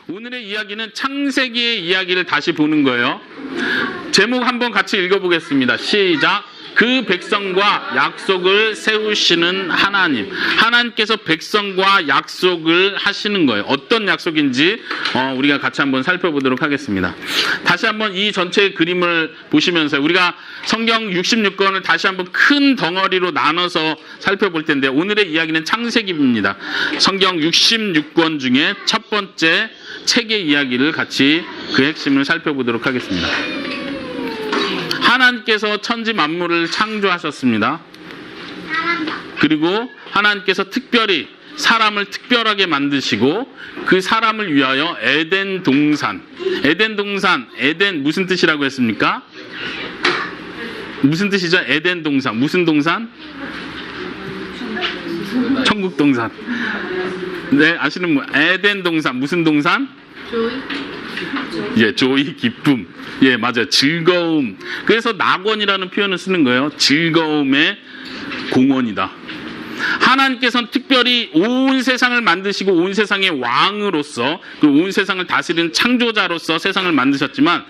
오늘의 이야기는 창세기의 이야기를 다시 보는 거예요. 제목 한번 같이 읽어보겠습니다. 시작. 그 백성과 약속을 세우시는 하나님. 하나님께서 백성과 약속을 하시는 거예요. 어떤 약속인지 우리가 같이 한번 살펴보도록 하겠습니다. 다시 한번 이 전체 그림을 보시면서 우리가 성경 66권을 다시 한번 큰 덩어리로 나눠서 살펴볼 텐데, 오늘의 이야기는 창세기입니다. 성경 66권 중에 첫 번째 책의 이야기를 같이 그 핵심을 살펴보도록 하겠습니다. 하나님께서 천지 만물을 창조하셨습니다. 그리고 하나님께서 특별히 사람을 특별하게 만드시고 그 사람을 위하여 에덴 동산, 에덴 무슨 뜻이라고 했습니까? 무슨 뜻이죠? 에덴 동산. 무슨 동산? 천국 동산. 네, 아시는 분. 에덴 동산. 무슨 동산? 조이, 기쁨. 예, 맞아요. 즐거움. 그래서 낙원이라는 표현을 쓰는 거예요. 즐거움의 공원이다. 하나님께서는 특별히 온 세상을 만드시고 온 세상의 왕으로서, 그 온 세상을 다스리는 창조자로서 세상을 만드셨지만,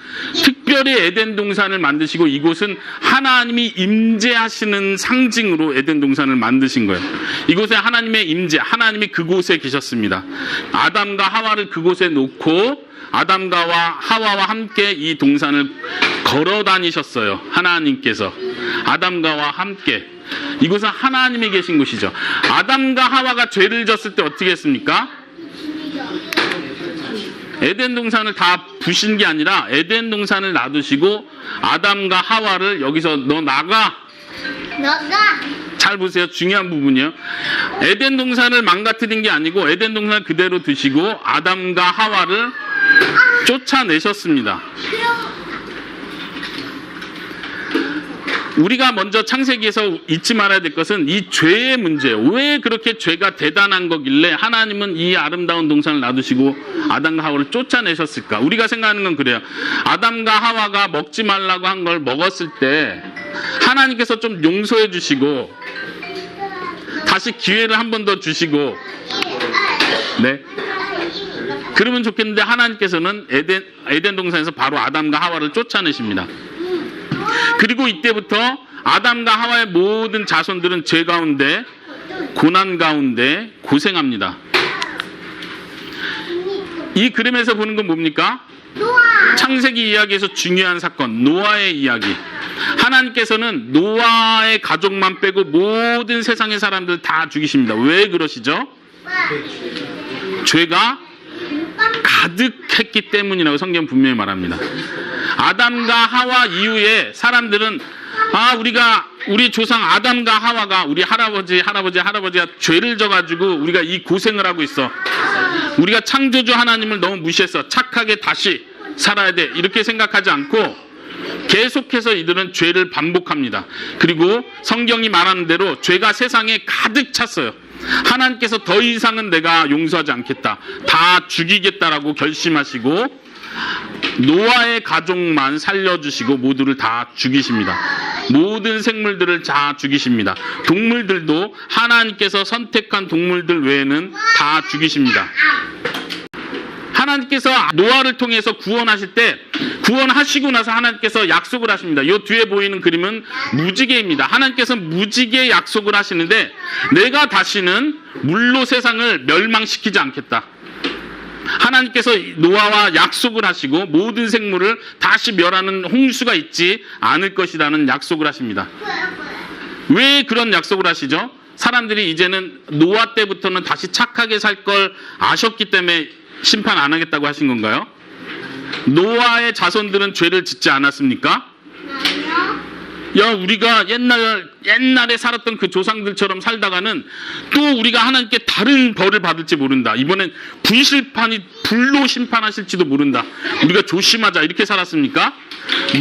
특별히 에덴 동산을 만드시고 이곳은 하나님이 임재하시는 상징으로 에덴 동산을 만드신 거예요. 이곳에 하나님의 임재, 하나님이 그곳에 계셨습니다. 아담과 하와를 그곳에 놓고 아담과 하와와 함께 이 동산을 걸어 다니셨어요. 하나님께서 아담과 함께. 이곳은 하나님이 계신 곳이죠. 아담과 하와가 죄를 졌을 때 어떻게 했습니까? 에덴 동산을 다 부신 게 아니라 에덴 동산을 놔두시고 아담과 하와를 여기서 너 나가. 잘 보세요. 중요한 부분이요. 에덴 동산을 망가뜨린 게 아니고 에덴 동산을 그대로 두시고 아담과 하와를 쫓아내셨습니다. 우리가 먼저 창세기에서 잊지 말아야 될 것은 이 죄의 문제예요. 왜 그렇게 죄가 대단한 거길래 하나님은 이 아름다운 동산을 놔두시고 아담과 하와를 쫓아내셨을까? 우리가 생각하는 건 그래요. 아담과 하와가 먹지 말라고 한 걸 먹었을 때 하나님께서 좀 용서해 주시고 다시 기회를 한 번 더 주시고, 네, 그러면 좋겠는데 하나님께서는 에덴 동산에서 바로 아담과 하와를 쫓아내십니다. 그리고 이때부터 아담과 하와의 모든 자손들은 죄 가운데, 고난 가운데 고생합니다. 이 그림에서 보는 건 뭡니까? 창세기 이야기에서 중요한 사건, 노아의 이야기. 하나님께서는 노아의 가족만 빼고 모든 세상의 사람들 다 죽이십니다. 왜 그러시죠? 죄가 가득했기 때문이라고 성경 분명히 말합니다. 아담과 하와 이후에 사람들은 우리 조상 아담과 하와가 우리 할아버지가 죄를 져가지고 우리가 이 고생을 하고 있어. 우리가 창조주 하나님을 너무 무시했어. 착하게 다시 살아야 돼. 이렇게 생각하지 않고 계속해서 이들은 죄를 반복합니다. 그리고 성경이 말하는 대로 죄가 세상에 가득 찼어요. 하나님께서 더 이상은 내가 용서하지 않겠다, 다 죽이겠다라고 결심하시고 노아의 가족만 살려주시고 모두를 다 죽이십니다. 모든 생물들을 다 죽이십니다. 동물들도 하나님께서 선택한 동물들 외에는 다 죽이십니다. 하나님께서 노아를 통해서 구원하실 때, 구원하시고 나서 하나님께서 약속을 하십니다. 이 뒤에 보이는 그림은 무지개입니다. 하나님께서 무지개 약속을 하시는데, 내가 다시는 물로 세상을 멸망시키지 않겠다. 하나님께서 노아와 약속을 하시고 모든 생물을 다시 멸하는 홍수가 있지 않을 것이라는 약속을 하십니다. 왜 그런 약속을 하시죠? 사람들이 이제는 노아 때부터는 다시 착하게 살 걸 아셨기 때문에 심판 안 하겠다고 하신 건가요? 노아의 자손들은 죄를 짓지 않았습니까? 우리가 옛날에 살았던 그 조상들처럼 살다가는 또 우리가 하나님께 다른 벌을 받을지 모른다. 이번엔 불로 심판하실지도 모른다. 우리가 조심하자. 이렇게 살았습니까?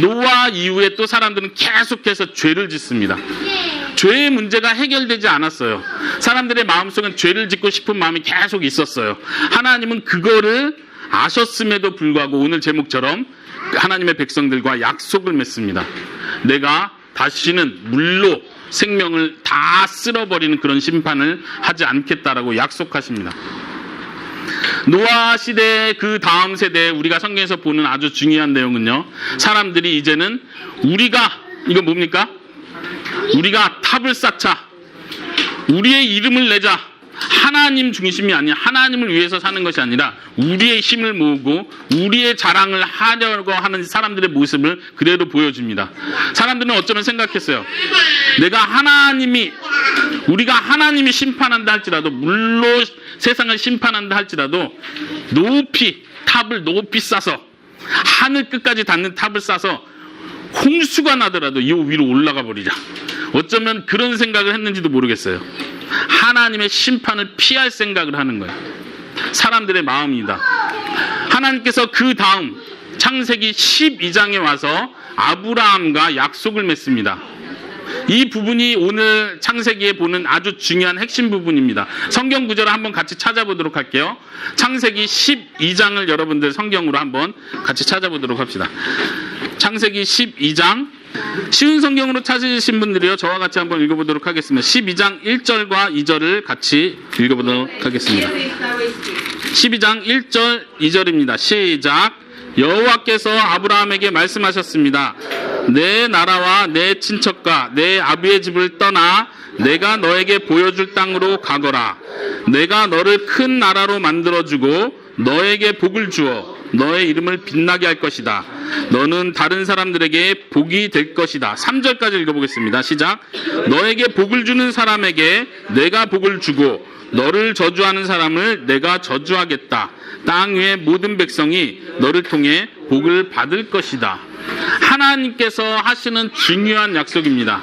노아 이후에 또 사람들은 계속해서 죄를 짓습니다. 죄의 문제가 해결되지 않았어요. 사람들의 마음속엔 죄를 짓고 싶은 마음이 계속 있었어요. 하나님은 그거를 아셨음에도 불구하고 오늘 제목처럼 하나님의 백성들과 약속을 맺습니다. 내가 다시는 물로 생명을 다 쓸어버리는 그런 심판을 하지 않겠다라고 약속하십니다. 노아 시대 그 다음 세대에 우리가 성경에서 보는 아주 중요한 내용은요, 사람들이 이제는 이거 뭡니까? 우리가 탑을 쌓자, 우리의 이름을 내자, 하나님 중심이 아니야. 하나님을 위해서 사는 것이 아니라 우리의 힘을 모으고 우리의 자랑을 하려고 하는 사람들의 모습을 그대로 보여줍니다. 사람들은 어쩌면 생각했어요. 우리가 하나님이 심판한다 할지라도, 물로 세상을 심판한다 할지라도 탑을 높이 쌓아서, 하늘 끝까지 닿는 탑을 쌓아서 홍수가 나더라도 이 위로 올라가 버리자. 어쩌면 그런 생각을 했는지도 모르겠어요. 하나님의 심판을 피할 생각을 하는 거예요. 사람들의 마음이다. 하나님께서 그 다음 창세기 12장에 와서 아브라함과 약속을 맺습니다. 이 부분이 오늘 창세기에 보는 아주 중요한 핵심 부분입니다. 성경 구절을 한번 같이 찾아보도록 할게요. 창세기 12장을 여러분들 성경으로 한번 같이 찾아보도록 합시다. 창세기 12장, 쉬운 성경으로 찾으신 분들이요, 저와 같이 한번 읽어보도록 하겠습니다. 12장 1절과 2절을 같이 읽어보도록 하겠습니다. 12장 1절 2절입니다. 시작. 여호와께서 아브라함에게 말씀하셨습니다. 내 나라와 내 친척과 내 아비의 집을 떠나 내가 너에게 보여줄 땅으로 가거라. 내가 너를 큰 나라로 만들어주고 너에게 복을 주어 너의 이름을 빛나게 할 것이다. 너는 다른 사람들에게 복이 될 것이다. 3절까지 읽어보겠습니다. 시작. 너에게 복을 주는 사람에게 내가 복을 주고 너를 저주하는 사람을 내가 저주하겠다. 땅 위의 모든 백성이 너를 통해 복을 받을 것이다. 하나님께서 하시는 중요한 약속입니다.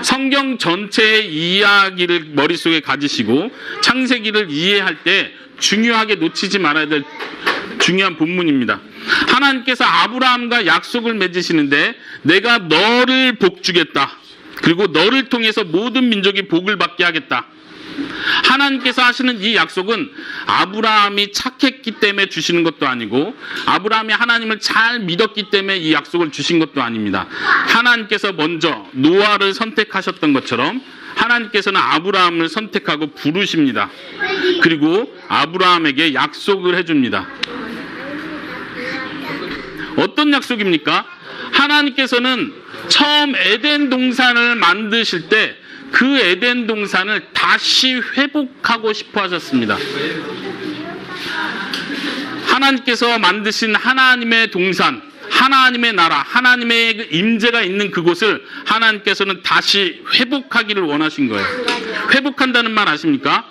성경 전체의 이야기를 머릿속에 가지시고 창세기를 이해할 때 중요하게 놓치지 말아야 될 중요한 본문입니다. 하나님께서 아브라함과 약속을 맺으시는데 내가 너를 복주겠다. 그리고 너를 통해서 모든 민족이 복을 받게 하겠다. 하나님께서 하시는 이 약속은 아브라함이 착했기 때문에 주시는 것도 아니고 아브라함이 하나님을 잘 믿었기 때문에 이 약속을 주신 것도 아닙니다. 하나님께서 먼저 노아를 선택하셨던 것처럼 하나님께서는 아브라함을 선택하고 부르십니다. 그리고 아브라함에게 약속을 해줍니다. 어떤 약속입니까? 하나님께서는 처음 에덴 동산을 만드실 때 그 에덴 동산을 다시 회복하고 싶어 하셨습니다. 하나님께서 만드신 하나님의 동산, 하나님의 나라, 하나님의 임재가 있는 그곳을 하나님께서는 다시 회복하기를 원하신 거예요. 회복한다는 말 아십니까?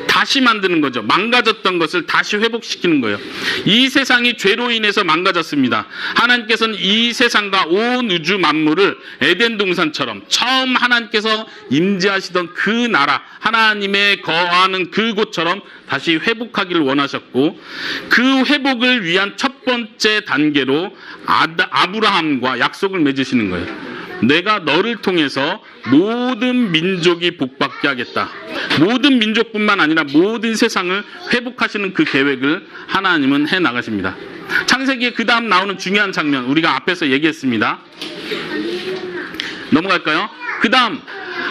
다시 만드는 거죠. 망가졌던 것을 다시 회복시키는 거예요. 이 세상이 죄로 인해서 망가졌습니다. 하나님께서는 이 세상과 온 우주 만물을 에덴 동산처럼 처음 하나님께서 임재하시던 그 나라, 하나님의 거하는 그곳처럼 다시 회복하기를 원하셨고, 그 회복을 위한 첫 번째 단계로 아브라함과 약속을 맺으시는 거예요. 내가 너를 통해서 모든 민족이 복받게 하겠다. 모든 민족뿐만 아니라 모든 세상을 회복하시는 그 계획을 하나님은 해나가십니다. 창세기에 그 다음 나오는 중요한 장면, 우리가 앞에서 얘기했습니다. 넘어갈까요? 그 다음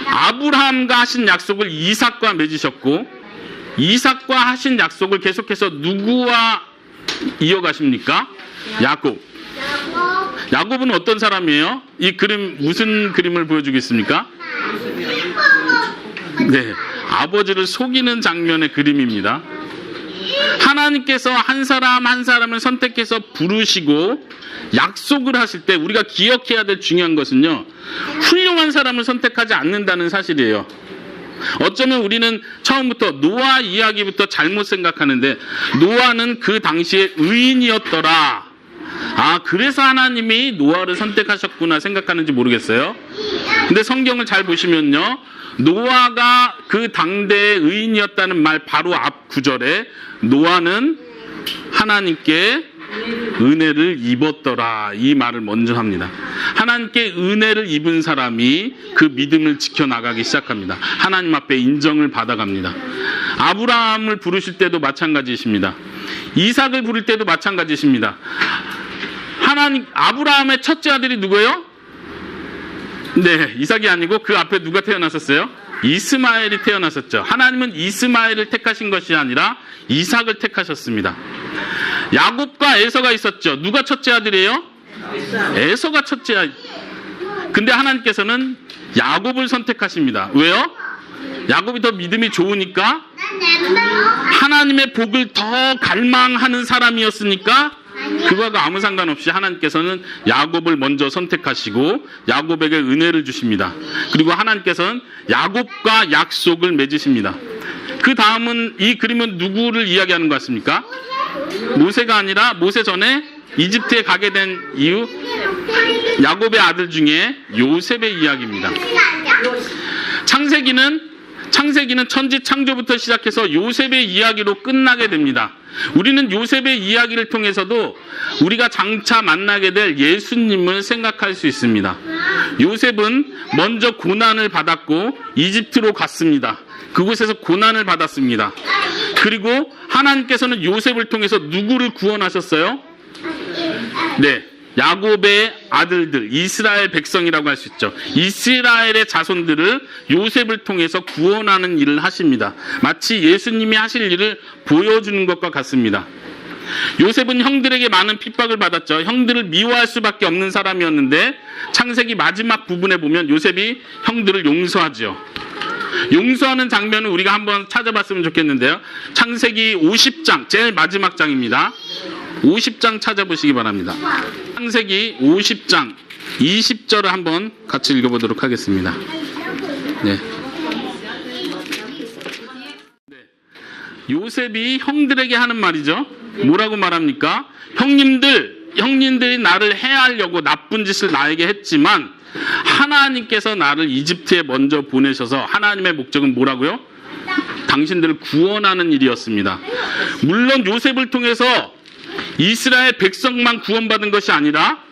아브라함과 하신 약속을 이삭과 맺으셨고, 이삭과 하신 약속을 계속해서 누구와 이어가십니까? 야곱. 야곱은 어떤 사람이에요? 이 그림 무슨 그림을 보여주겠습니까? 네, 아버지를 속이는 장면의 그림입니다. 하나님께서 한 사람 한 사람을 선택해서 부르시고 약속을 하실 때 우리가 기억해야 될 중요한 것은요, 훌륭한 사람을 선택하지 않는다는 사실이에요. 어쩌면 우리는 처음부터 노아 이야기부터 잘못 생각하는데, 노아는 그 당시에 의인이었더라. 그래서 하나님이 노아를 선택하셨구나 생각하는지 모르겠어요. 근데 성경을 잘 보시면요, 노아가 그 당대의 의인이었다는 말 바로 앞 구절에 노아는 하나님께 은혜를 입었더라, 이 말을 먼저 합니다. 하나님께 은혜를 입은 사람이 그 믿음을 지켜나가기 시작합니다. 하나님 앞에 인정을 받아갑니다. 아브라함을 부르실 때도 마찬가지이십니다. 이삭을 부를 때도 마찬가지이십니다. 아브라함의 첫째 아들이 누구예요? 네, 이삭이 아니고 그 앞에 누가 태어났었어요? 이스마엘이 태어났었죠. 하나님은 이스마엘을 택하신 것이 아니라 이삭을 택하셨습니다. 야곱과 에서가 있었죠. 누가 첫째 아들이에요? 에서가 첫째 아들. 근데 하나님께서는 야곱을 선택하십니다. 왜요? 야곱이 더 믿음이 좋으니까? 하나님의 복을 더 갈망하는 사람이었으니까? 그거하고 아무 상관없이 하나님께서는 야곱을 먼저 선택하시고 야곱에게 은혜를 주십니다. 그리고 하나님께서는 야곱과 약속을 맺으십니다. 그 다음은, 이 그림은 누구를 이야기하는 것 같습니까? 모세가 아니라 모세 전에 이집트에 가게 된 이유, 야곱의 아들 중에 요셉의 이야기입니다. 창세기는 천지 창조부터 시작해서 요셉의 이야기로 끝나게 됩니다. 우리는 요셉의 이야기를 통해서도 우리가 장차 만나게 될 예수님을 생각할 수 있습니다. 요셉은 먼저 고난을 받았고 이집트로 갔습니다. 그곳에서 고난을 받았습니다. 그리고 하나님께서는 요셉을 통해서 누구를 구원하셨어요? 네, 야곱의 아들들, 이스라엘 백성이라고 할 수 있죠. 이스라엘의 자손들을 요셉을 통해서 구원하는 일을 하십니다. 마치 예수님이 하실 일을 보여주는 것과 같습니다. 요셉은 형들에게 많은 핍박을 받았죠. 형들을 미워할 수밖에 없는 사람이었는데 창세기 마지막 부분에 보면 요셉이 형들을 용서하죠. 용서하는 장면을 우리가 한번 찾아봤으면 좋겠는데요. 창세기 50장, 제일 마지막 장입니다. 50장 찾아보시기 바랍니다. 창세기 50장 20절을 한번 같이 읽어보도록 하겠습니다. 네. 요셉이 형들에게 하는 말이죠. 뭐라고 말합니까? 형님들이 나를 해하려고 나쁜 짓을 나에게 했지만 하나님께서 나를 이집트에 먼저 보내셔서 하나님의 목적은 뭐라고요? 당신들을 구원하는 일이었습니다. 물론 요셉을 통해서 이스라엘 백성만 구원받은 것이 아니라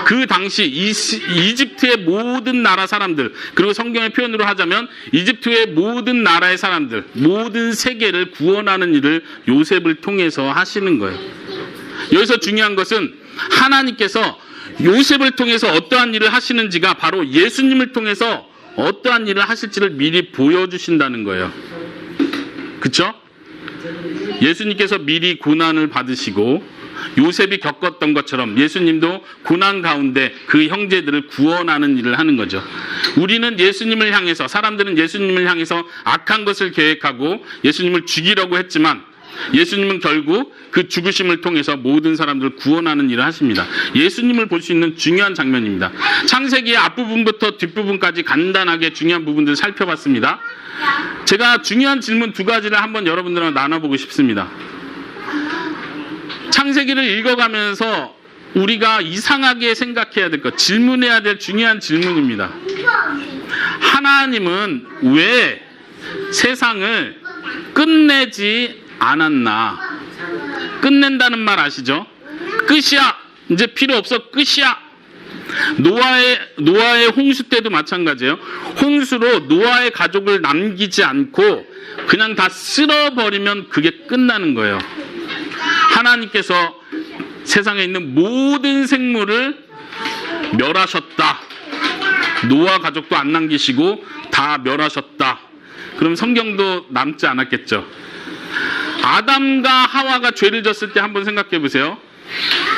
그 당시 이집트의 모든 나라 사람들, 그리고 성경의 표현으로 하자면 이집트의 모든 나라의 사람들, 모든 세계를 구원하는 일을 요셉을 통해서 하시는 거예요. 여기서 중요한 것은 하나님께서 요셉을 통해서 어떠한 일을 하시는지가 바로 예수님을 통해서 어떠한 일을 하실지를 미리 보여주신다는 거예요. 그렇죠? 예수님께서 미리 고난을 받으시고 요셉이 겪었던 것처럼 예수님도 고난 가운데 그 형제들을 구원하는 일을 하는 거죠. 우리는 예수님을 향해서, 사람들은 예수님을 향해서 악한 것을 계획하고 예수님을 죽이려고 했지만 예수님은 결국 그 죽으심을 통해서 모든 사람들을 구원하는 일을 하십니다. 예수님을 볼 수 있는 중요한 장면입니다. 창세기의 앞부분부터 뒷부분까지 간단하게 중요한 부분들을 살펴봤습니다. 제가 중요한 질문 두 가지를 한번 여러분들과 나눠보고 싶습니다. 창세기를 읽어가면서 우리가 이상하게 생각해야 될 것, 질문해야 될 중요한 질문입니다. 하나님은 왜 세상을 끝내지 않았나? 끝낸다는 말 아시죠? 끝이야! 이제 필요 없어! 끝이야! 노아의 홍수 때도 마찬가지예요. 홍수로 노아의 가족을 남기지 않고 그냥 다 쓸어버리면 그게 끝나는 거예요. 하나님께서 세상에 있는 모든 생물을 멸하셨다. 노아 가족도 안 남기시고 다 멸하셨다. 그럼 성경도 남지 않았겠죠. 아담과 하와가 죄를 졌을 때 한번 생각해 보세요.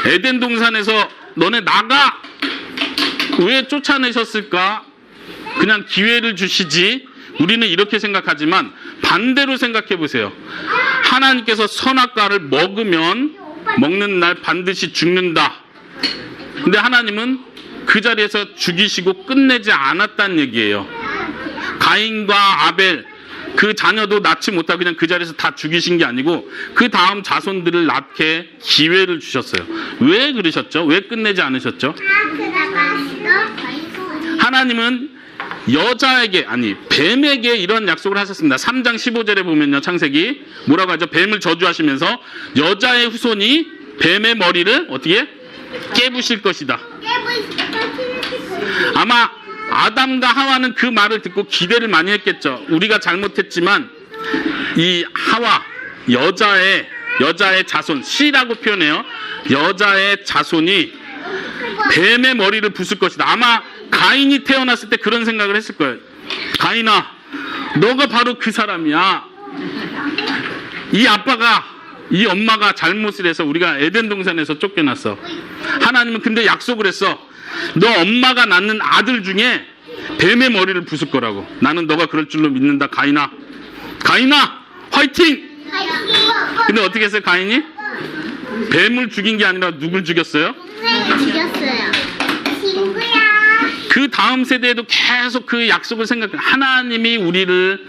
에덴 동산에서 너네 나가! 왜 쫓아내셨을까? 그냥 기회를 주시지. 우리는 이렇게 생각하지만 반대로 생각해 보세요. 하나님께서 선악과를 먹는 날 반드시 죽는다. 근데 하나님은 그 자리에서 죽이시고 끝내지 않았다는 얘기예요. 가인과 아벨, 그 자녀도 낳지 못하고 그냥 그 자리에서 다 죽이신 게 아니고 그 다음 자손들을 낳게 기회를 주셨어요. 왜 그러셨죠? 왜 끝내지 않으셨죠? 하나님은 뱀에게 이런 약속을 하셨습니다. 3장 15절에 보면요, 창세기 뭐라고 하죠? 뱀을 저주하시면서 여자의 후손이 뱀의 머리를 어떻게? 깨부실 것이다. 아마 아담과 하와는 그 말을 듣고 기대를 많이 했겠죠. 우리가 잘못했지만 이 하와, 여자의 자손, 씨라고 표현해요. 여자의 자손이 뱀의 머리를 부술 것이다. 아마 가인이 태어났을 때 그런 생각을 했을 거예요. 가인아, 너가 바로 그 사람이야. 이 아빠가, 이 엄마가 잘못을 해서 우리가 에덴 동산에서 쫓겨났어. 하나님은 근데 약속을 했어. 너 엄마가 낳는 아들 중에 뱀의 머리를 부술 거라고. 나는 너가 그럴 줄로 믿는다. 가인아, 가인아 화이팅! 근데 어떻게 했어요? 가인이 뱀을 죽인 게 아니라 누굴 죽였어요? 동생이 죽였어요. 친구야. 그 다음 세대에도 계속 그 약속을 생각해. 하나님이 우리를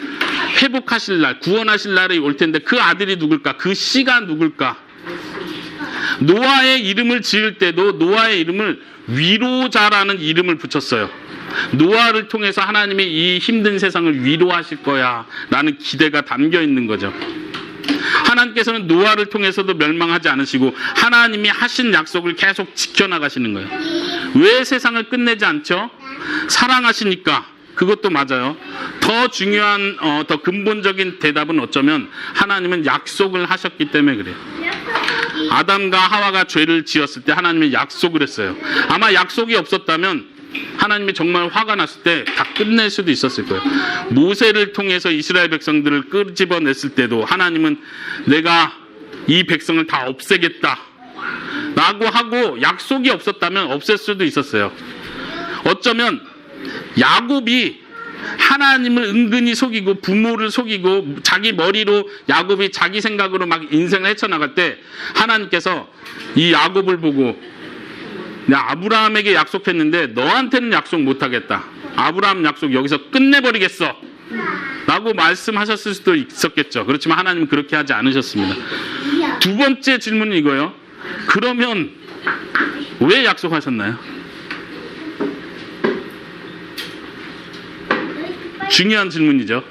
회복하실 날, 구원하실 날이 올 텐데 그 아들이 누굴까? 그 씨가 누굴까? 노아의 이름을 지을 때도 노아의 이름을 위로자라는 이름을 붙였어요. 노아를 통해서 하나님이 이 힘든 세상을 위로하실 거야 라는 기대가 담겨 있는 거죠. 하나님께서는 노아를 통해서도 멸망하지 않으시고 하나님이 하신 약속을 계속 지켜나가시는 거예요. 왜 세상을 끝내지 않죠? 사랑하시니까. 그것도 맞아요. 더 중요한, 더 근본적인 대답은 어쩌면 하나님은 약속을 하셨기 때문에 그래요. 아담과 하와가 죄를 지었을 때 하나님이 약속을 했어요. 아마 약속이 없었다면 하나님이 정말 화가 났을 때 다 끝낼 수도 있었을 거예요. 모세를 통해서 이스라엘 백성들을 끄집어냈을 때도 하나님은 내가 이 백성을 다 없애겠다 라고 하고 약속이 없었다면 없앨 수도 있었어요. 어쩌면 야곱이 하나님을 은근히 속이고 부모를 속이고 자기 머리로 야곱이 자기 생각으로 막 인생을 헤쳐나갈 때 하나님께서 이 야곱을 보고 내가 아브라함에게 약속했는데 너한테는 약속 못하겠다. 아브라함 약속 여기서 끝내버리겠어 라고 말씀하셨을 수도 있었겠죠. 그렇지만 하나님은 그렇게 하지 않으셨습니다. 두 번째 질문은 이거예요. 그러면 왜 약속하셨나요? 중요한 질문이죠.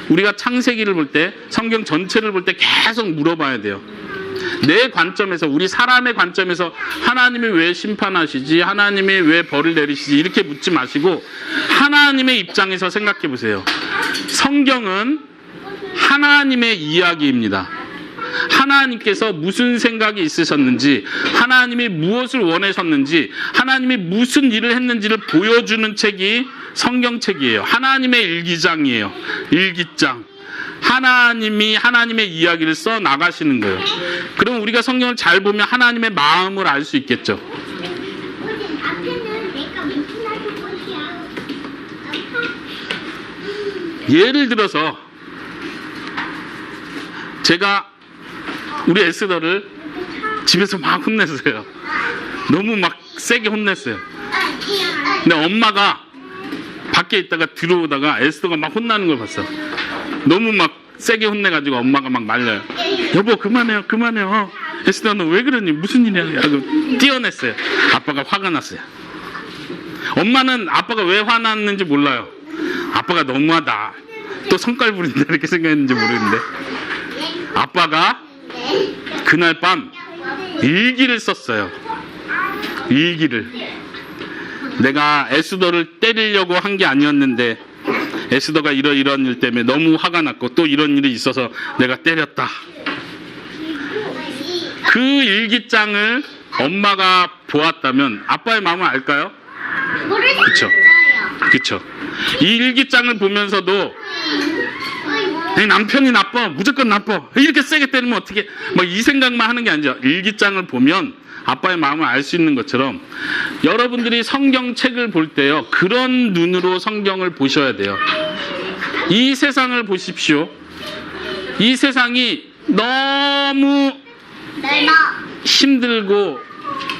우리가 창세기를 볼 때, 성경 전체를 볼 때 계속 물어봐야 돼요. 내 관점에서, 우리 사람의 관점에서 하나님이 왜 심판하시지? 하나님이 왜 벌을 내리시지? 이렇게 묻지 마시고 하나님의 입장에서 생각해 보세요. 성경은 하나님의 이야기입니다. 하나님께서 무슨 생각이 있으셨는지, 하나님이 무엇을 원하셨는지, 하나님이 무슨 일을 했는지를 보여주는 책이 성경책이에요. 하나님의 일기장이에요. 일기장. 하나님이 하나님의 이야기를 써 나가시는 거예요. 그럼 우리가 성경을 잘 보면 하나님의 마음을 알 수 있겠죠. 예를 들어서 제가 우리 에스더를 집에서 막 혼냈어요. 너무 막 세게 혼냈어요. 근데 엄마가 밖에 있다가 들어오다가 에스더가 막 혼나는 걸 봤어. 너무 막 세게 혼내가지고 엄마가 막 말려요. 여보 그만해요, 그만해요. 에스더 너 왜 그러니? 무슨 일이야? 하고 뛰어냈어요. 아빠가 화가 났어요. 엄마는 아빠가 왜 화났는지 몰라요. 아빠가 너무하다, 또 성깔 부린다 이렇게 생각했는지 모르는데 아빠가 그날 밤 일기를 썼어요. 일기를. 내가 에스더를 때리려고 한 게 아니었는데 에스더가 이런 일 때문에 너무 화가 났고 또 이런 일이 있어서 내가 때렸다. 그 일기장을 엄마가 보았다면 아빠의 마음을 알까요? 그쵸? 그쵸? 이 일기장을 보면서도 남편이 나빠, 무조건 나빠, 이렇게 세게 때리면 어떻게, 막 이 생각만 하는 게 아니죠. 일기장을 보면 아빠의 마음을 알 수 있는 것처럼 여러분들이 성경책을 볼 때요, 그런 눈으로 성경을 보셔야 돼요. 이 세상을 보십시오. 이 세상이 너무 힘들고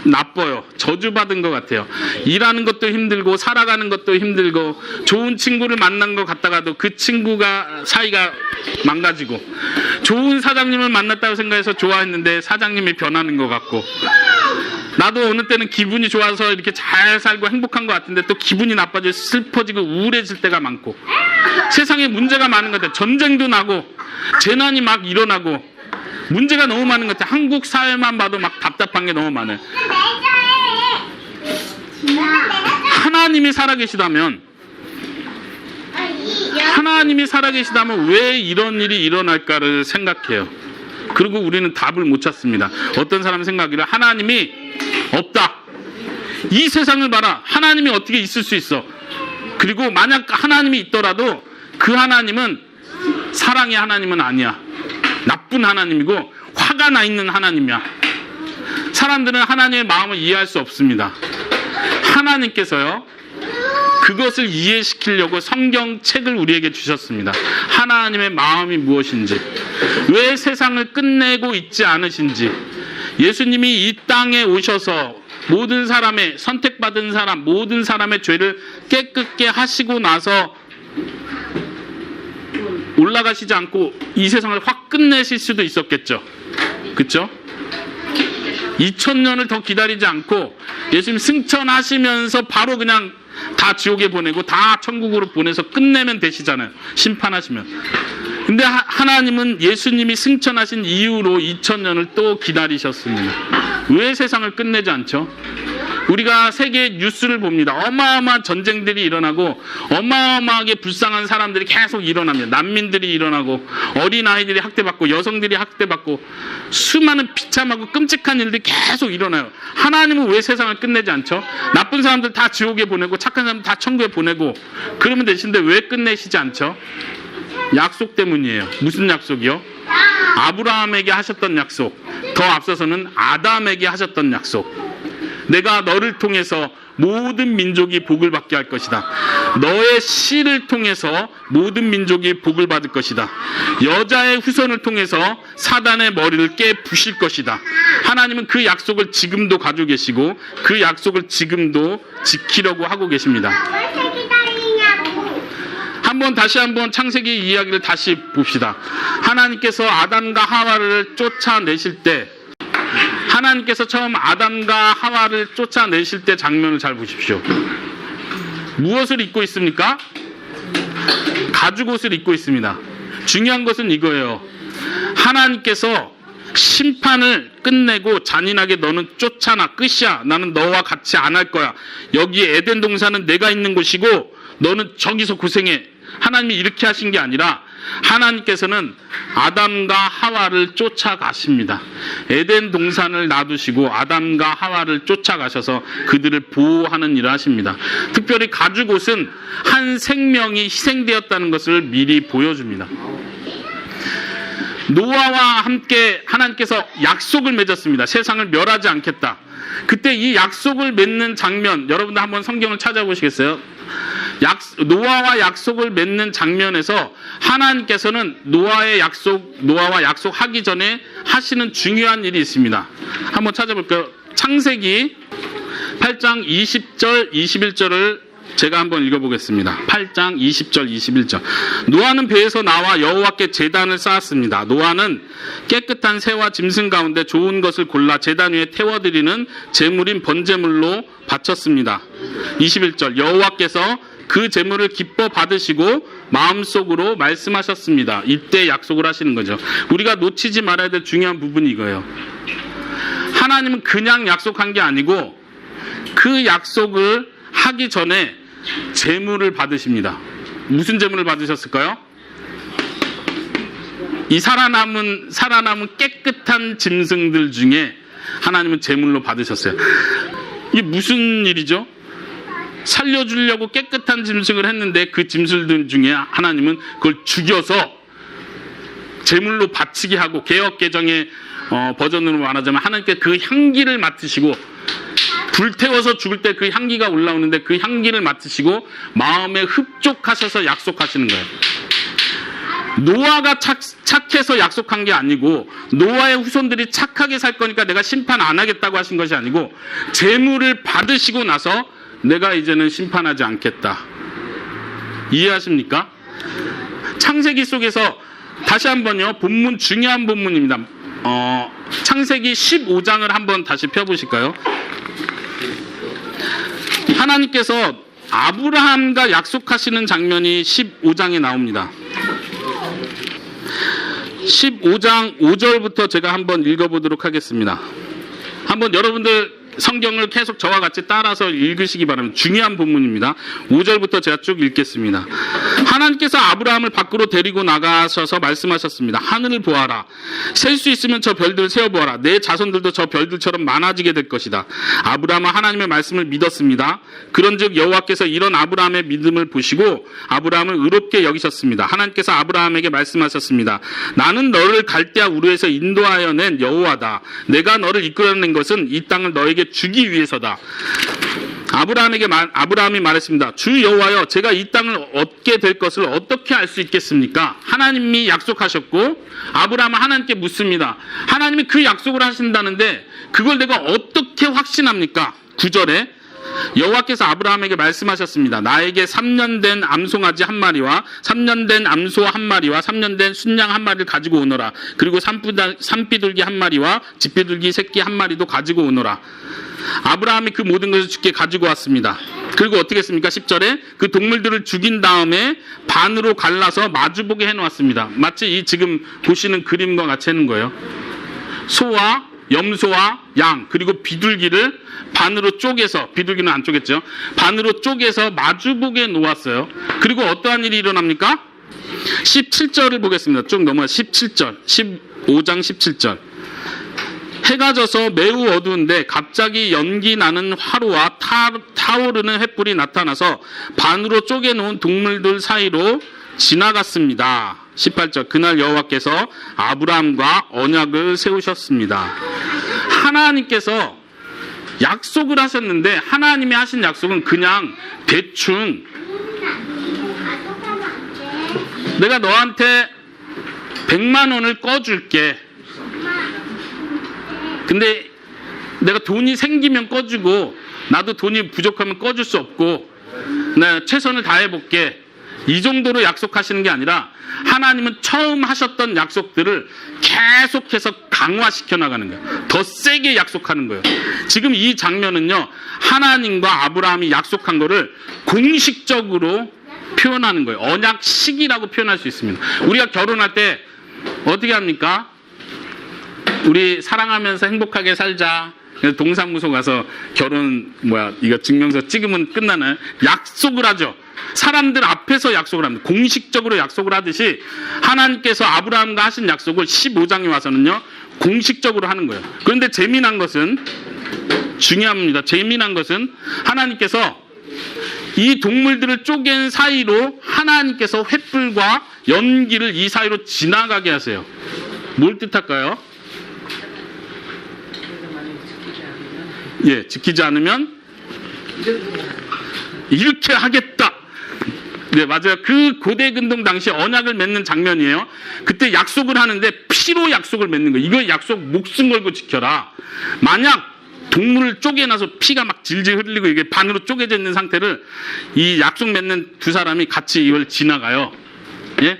나빠요. 저주받은 것 같아요. 일하는 것도 힘들고 살아가는 것도 힘들고 좋은 친구를 만난 것 같다가도 그 친구가 사이가 망가지고, 좋은 사장님을 만났다고 생각해서 좋아했는데 사장님이 변하는 것 같고, 나도 어느 때는 기분이 좋아서 이렇게 잘 살고 행복한 것 같은데 또 기분이 나빠져 슬퍼지고 우울해질 때가 많고, 세상에 문제가 많은 것 같아요. 전쟁도 나고 재난이 막 일어나고 문제가 너무 많은 것 같아요. 한국 사회만 봐도 막 답답한 게 너무 많아요. 하나님이 살아계시다면 왜 이런 일이 일어날까를 생각해요. 그리고 우리는 답을 못 찾습니다. 어떤 사람은 생각하기를 하나님이 없다. 이 세상을 봐라. 하나님이 어떻게 있을 수 있어? 그리고 만약 하나님이 있더라도 그 하나님은 사랑의 하나님은 아니야. 나쁜 하나님이고 화가 나 있는 하나님이야. 사람들은 하나님의 마음을 이해할 수 없습니다. 하나님께서요, 그것을 이해시키려고 성경책을 우리에게 주셨습니다. 하나님의 마음이 무엇인지, 왜 세상을 끝내고 있지 않으신지, 예수님이 이 땅에 오셔서 모든 사람의, 선택받은 사람, 모든 사람의 죄를 깨끗게 하시고 나서 올라가시지 않고 이 세상을 확 끝내실 수도 있었겠죠. 그렇죠? 2000년을 더 기다리지 않고 예수님 승천하시면서 바로 그냥 다 지옥에 보내고 다 천국으로 보내서 끝내면 되시잖아요. 심판하시면. 근데 하나님은 예수님이 승천하신 이후로 2000년을 또 기다리셨습니다. 왜 세상을 끝내지 않죠? 우리가 세계 뉴스를 봅니다. 어마어마한 전쟁들이 일어나고 어마어마하게 불쌍한 사람들이 계속 일어납니다. 난민들이 일어나고 어린아이들이 학대받고 여성들이 학대받고 수많은 비참하고 끔찍한 일들이 계속 일어나요. 하나님은 왜 세상을 끝내지 않죠? 나쁜 사람들 다 지옥에 보내고 착한 사람들 다 천국에 보내고 그러면 되시는데 왜 끝내시지 않죠? 약속 때문이에요. 무슨 약속이요? 아브라함에게 하셨던 약속, 더 앞서서는 아담에게 하셨던 약속. 내가 너를 통해서 모든 민족이 복을 받게 할 것이다. 너의 씨를 통해서 모든 민족이 복을 받을 것이다. 여자의 후손을 통해서 사단의 머리를 깨 부실 것이다. 하나님은 그 약속을 지금도 가지고 계시고 그 약속을 지금도 지키려고 하고 계십니다. 다시 한번 창세기 이야기를 다시 봅시다. 하나님께서 아담과 하와를 쫓아내실 때, 하나님께서 처음 아담과 하와를 쫓아내실 때 장면을 잘 보십시오. 무엇을 입고 있습니까? 가죽옷을 입고 있습니다. 중요한 것은 이거예요. 하나님께서 심판을 끝내고 잔인하게 너는 쫓아나, 끝이야. 나는 너와 같이 안 할 거야. 여기 에덴 동산은 내가 있는 곳이고 너는 저기서 고생해. 하나님이 이렇게 하신 게 아니라 하나님께서는 아담과 하와를 쫓아가십니다. 에덴 동산을 놔두시고 아담과 하와를 쫓아가셔서 그들을 보호하는 일을 하십니다. 특별히 가죽옷은 한 생명이 희생되었다는 것을 미리 보여줍니다. 노아와 함께 하나님께서 약속을 맺었습니다. 세상을 멸하지 않겠다. 그때 이 약속을 맺는 장면, 여러분들 한번 성경을 찾아보시겠어요? 노아와 약속을 맺는 장면에서 하나님께서는 노아와 약속하기 전에 하시는 중요한 일이 있습니다. 한번 찾아볼까요? 창세기 8장 20절, 21절을 제가 한번 읽어보겠습니다. 8장 20절, 21절. 노아는 배에서 나와 여호와께 제단을 쌓았습니다. 노아는 깨끗한 새와 짐승 가운데 좋은 것을 골라 제단 위에 태워드리는 제물인 번제물로 바쳤습니다. 21절. 여호와께서 그 제물을 기뻐 받으시고 마음속으로 말씀하셨습니다. 이때 약속을 하시는 거죠. 우리가 놓치지 말아야 될 중요한 부분이 이거예요. 하나님은 그냥 약속한 게 아니고 그 약속을 하기 전에 제물을 받으십니다. 무슨 제물을 받으셨을까요? 이 살아남은 깨끗한 짐승들 중에 하나님은 제물로 받으셨어요. 이게 무슨 일이죠? 살려주려고 깨끗한 짐승을 했는데 그 짐승들 중에 하나님은 그걸 죽여서 제물로 바치게 하고, 개역개정의 버전으로 말하자면 하나님께 그 향기를 맡으시고, 불태워서 죽을 때 그 향기가 올라오는데 그 향기를 맡으시고 마음에 흡족하셔서 약속하시는 거예요. 노아가 착해서 약속한 게 아니고, 노아의 후손들이 착하게 살 거니까 내가 심판 안 하겠다고 하신 것이 아니고, 제물을 받으시고 나서 내가 이제는 심판하지 않겠다. 이해하십니까? 창세기 속에서 다시 한번요, 본문, 중요한 본문입니다. 창세기 15장을 한번 다시 펴보실까요? 하나님께서 아브라함과 약속하시는 장면이 15장에 나옵니다. 15장 5절부터 제가 한번 읽어보도록 하겠습니다. 한번 여러분들 성경을 계속 저와 같이 따라서 읽으시기 바랍니다. 중요한 본문입니다. 5절부터 제가 쭉 읽겠습니다. 하나님께서 아브라함을 밖으로 데리고 나가셔서 말씀하셨습니다. 하늘을 보아라. 셀 수 있으면 저 별들을 세어보아라. 내 자손들도 저 별들처럼 많아지게 될 것이다. 아브라함은 하나님의 말씀을 믿었습니다. 그런즉 여호와께서 이런 아브라함의 믿음을 보시고 아브라함을 의롭게 여기셨습니다. 하나님께서 아브라함에게 말씀하셨습니다. 나는 너를 갈대아 우르에서 인도하여 낸 여호와다. 내가 너를 이끌어낸 것은 이 땅을 너에게 주기 위해서다. 아브라함이 말했습니다. 주 여호와여, 제가 이 땅을 얻게 될 것을 어떻게 알 수 있겠습니까? 하나님이 약속하셨고 아브라함은 하나님께 묻습니다. 하나님이 그 약속을 하신다는데 그걸 내가 어떻게 확신합니까? 9절에 여호와께서 아브라함에게 말씀하셨습니다. 나에게 3년 된 암송아지 한 마리와 3년 된 암소 한 마리와 3년 된 순양 한 마리를 가지고 오너라. 그리고 산비둘기 한 마리와 집비둘기 새끼 한 마리도 가지고 오너라. 아브라함이 그 모든 것을 주께 가지고 왔습니다. 그리고 어떻게 했습니까? 10절에 그 동물들을 죽인 다음에 반으로 갈라서 마주보게 해놓았습니다. 마치 이 지금 보시는 그림과 같이 해놓은 거예요. 소와 염소와 양 그리고 비둘기를 반으로 쪼개서, 비둘기는 안 쪼갰죠. 반으로 쪼개서 마주보게 놓았어요. 그리고 어떠한 일이 일어납니까? 17절을 보겠습니다. 쭉 넘어가 17절, 15장 17절. 해가 져서 매우 어두운데 갑자기 연기 나는 화로와 타오르는 횃불이 나타나서 반으로 쪼개놓은 동물들 사이로 지나갔습니다. 18절. 그날 여호와께서 아브라함과 언약을 세우셨습니다. 하나님께서 약속을 하셨는데 하나님이 하신 약속은 그냥 대충 내가 너한테 100만 원을 꺼줄게. 근데 내가 돈이 생기면 꺼주고 나도 돈이 부족하면 꺼줄 수 없고 내가 최선을 다해볼게. 이 정도로 약속하시는 게 아니라 하나님은 처음 하셨던 약속들을 계속해서 강화시켜 나가는 거예요. 더 세게 약속하는 거예요. 지금 이 장면은요, 하나님과 아브라함이 약속한 거를 공식적으로 표현하는 거예요. 언약식이라고 표현할 수 있습니다. 우리가 결혼할 때 어떻게 합니까? 우리 사랑하면서 행복하게 살자. 동사무소 가서 이거 증명서 찍으면 끝나나요? 약속을 하죠. 사람들 앞에서 약속을 합니다. 공식적으로 약속을 하듯이 하나님께서 아브라함과 하신 약속을 15장에 와서는요, 공식적으로 하는 거예요. 그런데 재미난 것은, 중요합니다. 재미난 것은 하나님께서 이 동물들을 쪼갠 사이로 하나님께서 횃불과 연기를 이 사이로 지나가게 하세요. 뭘 뜻할까요? 예, 지키지 않으면 이렇게 하겠다. 네, 맞아요. 그 고대 근동 당시 언약을 맺는 장면이에요. 그때 약속을 하는데 피로 약속을 맺는 거예요. 이거 약속 목숨 걸고 지켜라. 만약 동물을 쪼개놔서 피가 막 질질 흘리고 이게 반으로 쪼개져 있는 상태를 이 약속 맺는 두 사람이 같이 이걸 지나가요. 예?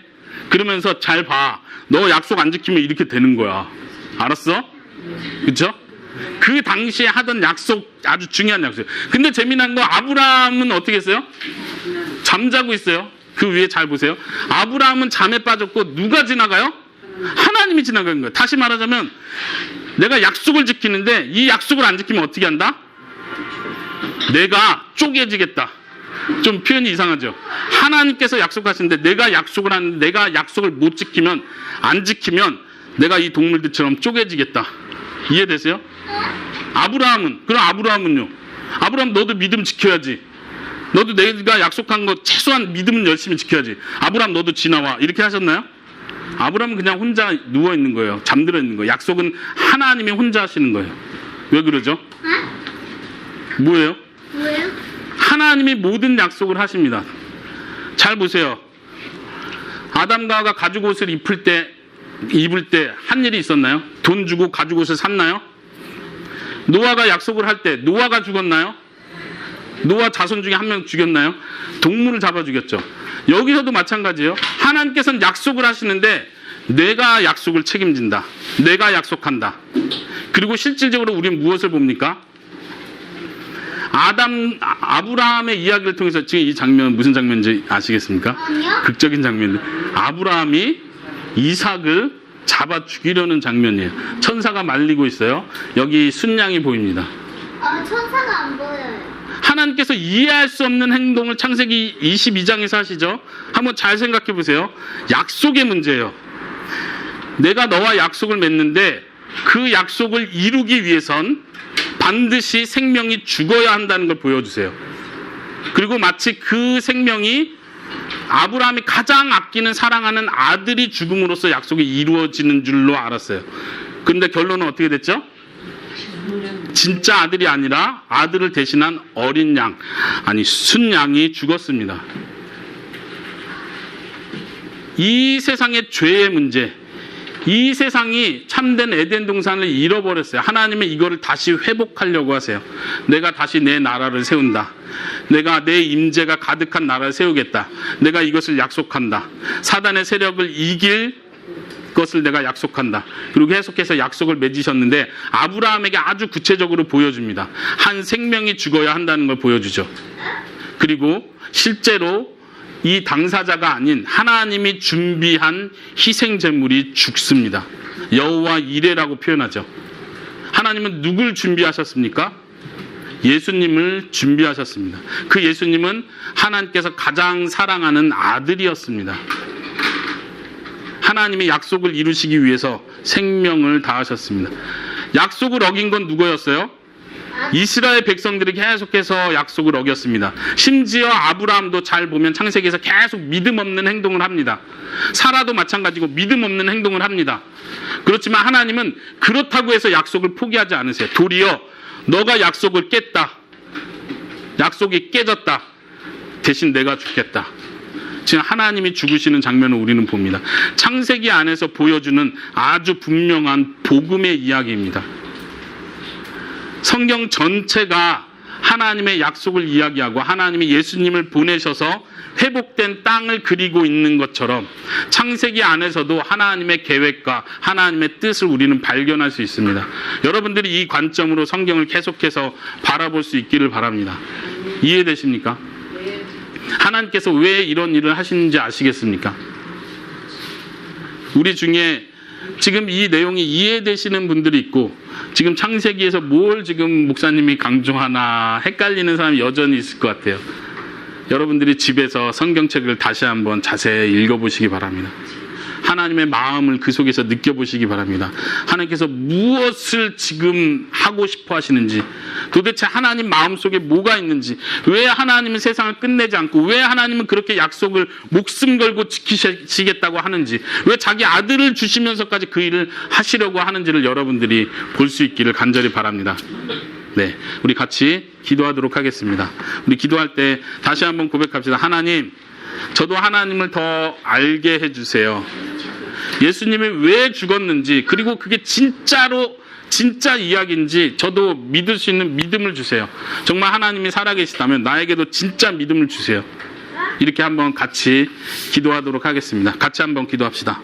그러면서 잘 봐. 너 약속 안 지키면 이렇게 되는 거야. 알았어? 그쵸? 그 당시에 하던 약속, 아주 중요한 약속. 근데 재미난 거, 아브라함은 어떻게 했어요? 잠자고 있어요. 그 위에 잘 보세요. 아브라함은 잠에 빠졌고 누가 지나가요? 하나님이 지나가는 거예요. 다시 말하자면 내가 약속을 지키는데 이 약속을 안 지키면 어떻게 한다? 내가 쪼개지겠다. 좀 표현이 이상하죠. 하나님께서 약속하시는데 내가 약속을 하는데 내가 약속을 못 지키면, 안 지키면 내가 이 동물들처럼 쪼개지겠다. 이해되세요? 그럼 아브라함은요? 아브라함 너도 믿음 지켜야지. 너도 내가 약속한 거 최소한 믿음은 열심히 지켜야지. 아브라함 너도 지나와. 이렇게 하셨나요? 아브라함은 그냥 혼자 누워있는 거예요. 잠들어 있는 거예요. 약속은 하나님이 혼자 하시는 거예요. 왜 그러죠? 뭐예요? 하나님이 모든 약속을 하십니다. 잘 보세요. 아담과 하와가 가죽 옷을 입을 때 한 일이 있었나요? 돈 주고 가죽 옷을 샀나요? 노아가 약속을 할 때 노아가 죽었나요? 노아 자손 중에 한 명 죽였나요? 동물을 잡아 죽였죠. 여기서도 마찬가지예요. 하나님께서는 약속을 하시는데 내가 약속을 책임진다. 내가 약속한다. 그리고 실질적으로 우리는 무엇을 봅니까? 아브라함의 이야기를 통해서 지금 이 장면 무슨 장면인지 아시겠습니까? 아니요. 극적인 장면인데 아브라함이 이삭을 잡아 죽이려는 장면이에요. 천사가 말리고 있어요. 여기 순양이 보입니다. 천사가 안 보여요. 하나님께서 이해할 수 없는 행동을 창세기 22장에서 하시죠. 한번 잘 생각해 보세요. 약속의 문제예요. 내가 너와 약속을 맺는데 그 약속을 이루기 위해선 반드시 생명이 죽어야 한다는 걸 보여주세요. 그리고 마치 그 생명이 아브라함이 가장 아끼는 사랑하는 아들이 죽음으로써 약속이 이루어지는 줄로 알았어요. 그런데 결론은 어떻게 됐죠? 진짜 아들이 아니라 아들을 대신한 어린 양, 아니 순양이 죽었습니다. 이 세상의 죄의 문제, 이 세상이 참된 에덴 동산을 잃어버렸어요. 하나님은 이거를 다시 회복하려고 하세요. 내가 다시 내 나라를 세운다. 내가 내 임재가 가득한 나라를 세우겠다. 내가 이것을 약속한다. 사단의 세력을 이길 것을 내가 약속한다. 그리고 계속해서 약속을 맺으셨는데 아브라함에게 아주 구체적으로 보여줍니다. 한 생명이 죽어야 한다는 걸 보여주죠. 그리고 실제로 이 당사자가 아닌 하나님이 준비한 희생 제물이 죽습니다. 여호와 이레라고 표현하죠. 하나님은 누굴 준비하셨습니까? 예수님을 준비하셨습니다. 그 예수님은 하나님께서 가장 사랑하는 아들이었습니다. 하나님이 약속을 이루시기 위해서 생명을 다하셨습니다. 약속을 어긴 건 누구였어요? 이스라엘 백성들이 계속해서 약속을 어겼습니다. 심지어 아브라함도 잘 보면 창세기에서 계속 믿음 없는 행동을 합니다. 사라도 마찬가지고 믿음 없는 행동을 합니다. 그렇지만 하나님은 그렇다고 해서 약속을 포기하지 않으세요. 도리어 너가 약속을 깼다. 약속이 깨졌다. 대신 내가 죽겠다. 지금 하나님이 죽으시는 장면을 우리는 봅니다. 창세기 안에서 보여주는 아주 분명한 복음의 이야기입니다. 성경 전체가 하나님의 약속을 이야기하고 하나님이 예수님을 보내셔서 회복된 땅을 그리고 있는 것처럼 창세기 안에서도 하나님의 계획과 하나님의 뜻을 우리는 발견할 수 있습니다. 여러분들이 이 관점으로 성경을 계속해서 바라볼 수 있기를 바랍니다. 이해되십니까? 하나님께서 왜 이런 일을 하시는지 아시겠습니까? 우리 중에 지금 이 내용이 이해되시는 분들이 있고 지금 창세기에서 뭘 지금 목사님이 강조하나 헷갈리는 사람이 여전히 있을 것 같아요. 여러분들이 집에서 성경책을 다시 한번 자세히 읽어보시기 바랍니다. 하나님의 마음을 그 속에서 느껴보시기 바랍니다. 하나님께서 무엇을 지금 하고 싶어 하시는지, 도대체 하나님 마음속에 뭐가 있는지, 왜 하나님은 세상을 끝내지 않고 왜 하나님은 그렇게 약속을 목숨 걸고 지키시겠다고 하는지, 왜 자기 아들을 주시면서까지 그 일을 하시려고 하는지를 여러분들이 볼 수 있기를 간절히 바랍니다. 네, 우리 같이 기도하도록 하겠습니다. 우리 기도할 때 다시 한번 고백합시다. 하나님, 저도 하나님을 더 알게 해주세요. 예수님이 왜 죽었는지, 그리고 그게 진짜 이야기인지 저도 믿을 수 있는 믿음을 주세요. 정말 하나님이 살아계시다면 나에게도 진짜 믿음을 주세요. 이렇게 한번 같이 기도하도록 하겠습니다. 같이 한번 기도합시다.